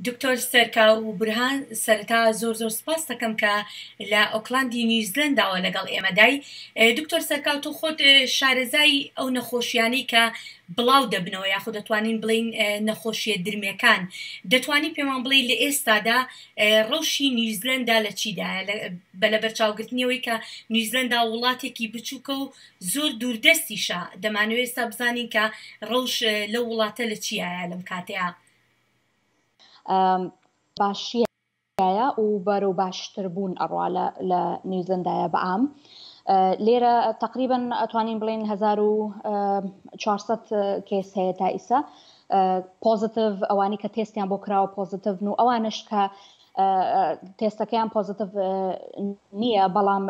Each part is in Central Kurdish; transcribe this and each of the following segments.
دکتۆر سەرکاو و برهان سەرەتا زۆر سپاس دەکەم کە لە ئۆکلاندی نیوزیلەنداوە لەگەڵ ئێمەدای. دکتۆر سەرکاو تۆ خۆت شارەزای ئەو نەخۆشیانەی کە بڵاو دەبنەوە یاخود دەتوانین بڵین نەخۆشیە درمەکان، دەتوانی پێمان بڵێ لە ئێستادا ڕەوشی نیوزیلەندا لە چیدایە بە لە بەرچاوگرتنیەوەی کە نیوزیلەندا وڵاتێکی بچووکە و زۆر دووردەستیشە، دەمانوێت ئێستا بزانین کە ڕەوش لە وڵاتە لە چیایە لەم کاتەیە؟ باشیایە و بەرەو باشتر بوون ئەڕوا لە نیوزیلەندایە بەعام. لێرە تقریبا ئەتوانین بڵێن 1400 کێس هەیە تا ئیسا پۆزیتیڤ، ئەوانی کە تێستیان بۆ کراوە پۆزیتیڤ و ئەوانش کە تێستەکەیان پۆزیتیڤ نییە بەڵام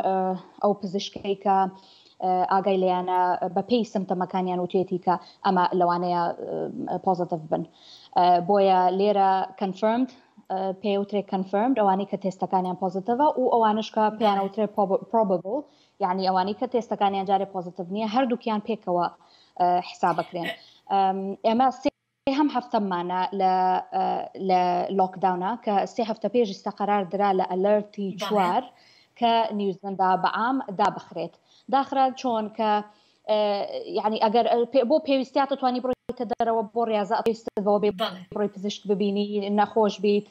ئەو پزیشکەی کە ئاگای لێیانە بەپێی سمتەمەکانیان وتێتی کە ئەمە لەوانەیە پۆزیتیڤ بن. بۆیە لێرە confirmed پێوترێ confirmed ئەوانی کە تێستەکانیان پۆزیتیڤە و ئەوانش کە پێیانەوترێ probable، یعنی ئەوانی کە تێستەکانیان جارێ پۆزیتیڤ نییە هەردووکیان پێکەوە حسابەکرێن. ئێمە هەم هەفتەمانە لە لۆکداونە کە 3 هەفتە پێش ئێستا قەرار درا لە ئەلەرتی 4 کە نیوزیلەندا بەعام دابخرێت. داخرا چۆن کە یعنی ئەگەر بۆ پێویستیات دەتوانی بڕۆیتە دەرەوە بۆ ڕاضە پێویستەوە بێ بڕۆی پزیشک ببینی، نەخۆش بیت،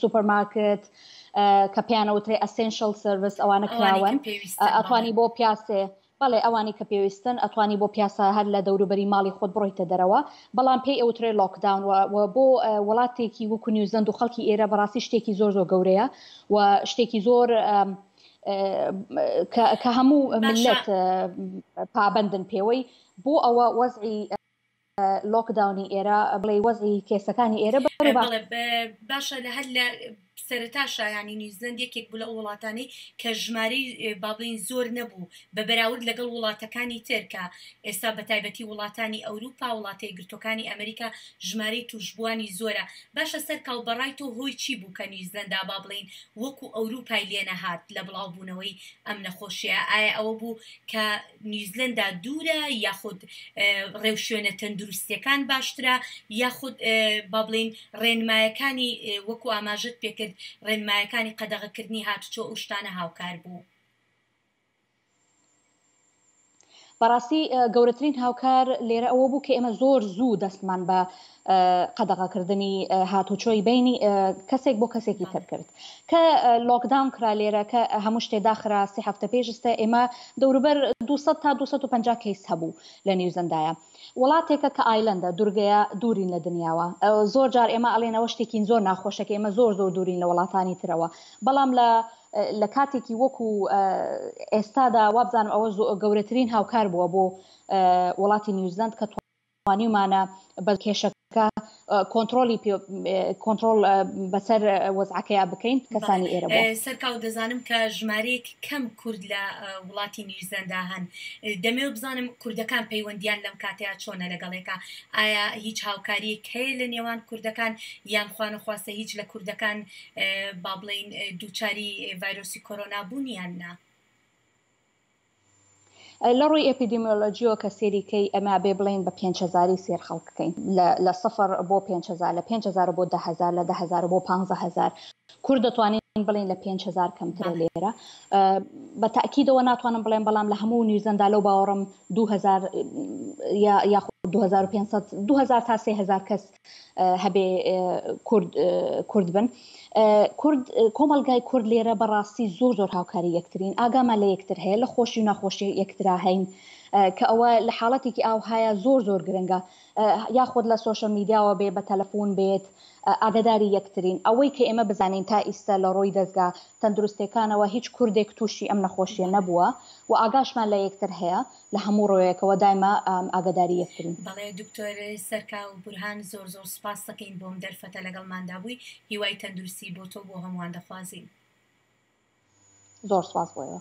سوپەرمارکت کە پێیانەوترێ ئەسێنشەل سەرویس ئەوانە کراون ئەتوانی بۆ پیاسێ بەڵێ ئەوانی کە پێویستن ئەتوانی بۆ پیاسە هەر لە دەوروبەری ماڵی خۆت بڕۆیتە دەرەوە، بەڵام پێی ئەوترێ لۆکداون و بۆ وڵاتێکی وەکو نیوزیلەند و خەڵکی ئێرە بەڕاستی شتێکی زۆر گەورەیە و شتێکی زۆر کە هەموو ملت پابندن پێوەی بۆ ئەوە وەزعی لۆکداونی ئێرە بڵێ وەزعی کێسەکانی ئێرە باشە لە هەر لە سەرەتاشە ینی نیوزیلەند یەکێک بوو لە وڵاتانی کە ژمارەی بابڵین زۆر نەبوو بە بەراورد لەگەڵ وڵاتەکانی تر کە ئێستا بە تایبەتی وڵاتانی ئەوروپا، وڵاتی گرتوەکانی ئەمریکا ژمارەی توشبوانی زۆرە. باشە سەرکاو بەڕای تۆ هۆی چی بوو کە نیوزیلەندا با بڵین وەکو ئەوروپای لێنەهات لە بڵاوبوونەوەی ئەم نەخۆشیە؟ ئایا ئەوە بوو کە نیوزیلەندا دوورە یاخود ڕێوشوێنە تەندروستیەکان باشترە یاخود با بڵین ڕێنمایەکانی وەکو ئاماژت پێکرد ڕێنمایەکانی قەدەغەکردنی هاتوچۆ ئەو شتانە هاوکار بوو؟ بەڕاستی گەورەترین هاوکار لێرە ئەوە بوو کە ئێمە زۆر زوو دەستمان بە قەدەغەکردنی هاتوچۆی بینی کەسێک بۆ کەسێکی تر کرد کە لۆکداون کرا لێرە کە هەموو شتێ داخرا 3 هەفتە پێشستا ئێمە دەوروبەر 200 تا 250 کەیس هەبوو لە نیوزیلەندایە. وڵاتێکە کە ئایلەندە دوورگەیە دوورین لە دنیاوە، زۆر جار ئێمە ئەڵێنەوە شتێکین زۆر ناخۆشەکە ئێمە زۆر دوورین لە وڵاتانی ترەوە، بەڵام لە کاتێکی وەکو ئێستادا وابزانم ئەوە گەورەترین هاوکار بووە بۆ وڵاتی نیوزیلەند کە توانیمانە بە کێشەکە کۆنترۆل بەسەر وەزعەکەیە بکەین کەسانی ئێرە. سەرکاو دەزانم کە ژمارەیەک کەم کورد لە وڵاتی نیوزیلەندا هەن، دەمەوێت بزانم کوردەکان پەیوەندیان لەم کاتەیە چۆنە لەگەڵێکە؟ ئایا هیچ هاوکاریەک هەیە لە نێوان کوردەکان یان خوانەخواستە هیچ لە کوردەکان با بڵین دووچاری ڤایرۆسی کۆرۆنا بوونیان نا؟ لە ڕووی ئەپیدیمیۆلۆژیۆ کە سێریکەی ئەمە بێ بڵین بە 5,000 سێر خەڵکەکەین لە 0 بۆ 5,000 لە 5,000 بۆ 10,000 لە 10,000 بۆ 15,000 کورد دەتوانین بڵین لە 5,000 کەمترە لێرە. بە تاکیدەوە ناتوانم بڵێن بەڵام لە هەموو نیوزیلەندا لەو باوەڕم 2,000 یاخود 2,500 2,000 تا 3,000 کەس هەبێ کورد بن. کۆمەلگای کورد لێرە بەڕاستی زۆر هاوکاری یەکترین، ئاگامان لە یەکتر هەیە، لە خۆشی و ناخۆشی یەکترا هەین کە ئەوە لە حاڵەتێکی ئاوهایە زۆر گرنگە، یاخود لە سۆشەل میدیاوە بێ بە تەلەفۆن بێت، ئاگداری یەکترین. ئەوەی کە ئێمە بزانین تا ئیستا لە ڕۆی دەستگا تەندروستەکانەوە هیچ کوردێک تووشی ئەم نەخۆشیە نەبووە و ئاگاشمان لە یەکتر هەیە لە هەموو ڕۆیەکەوە دایما ئاگداری یەکترین. بەڵێ دکتۆر سەرکاو برهان زۆر سوپاس دەکەین بۆم دەرفەتە لەگەڵماندا بووی، هیوای تەندروستی بۆ تۆ بۆ هەمووان دەخوازین. زۆر سوپاس بۆیەوە.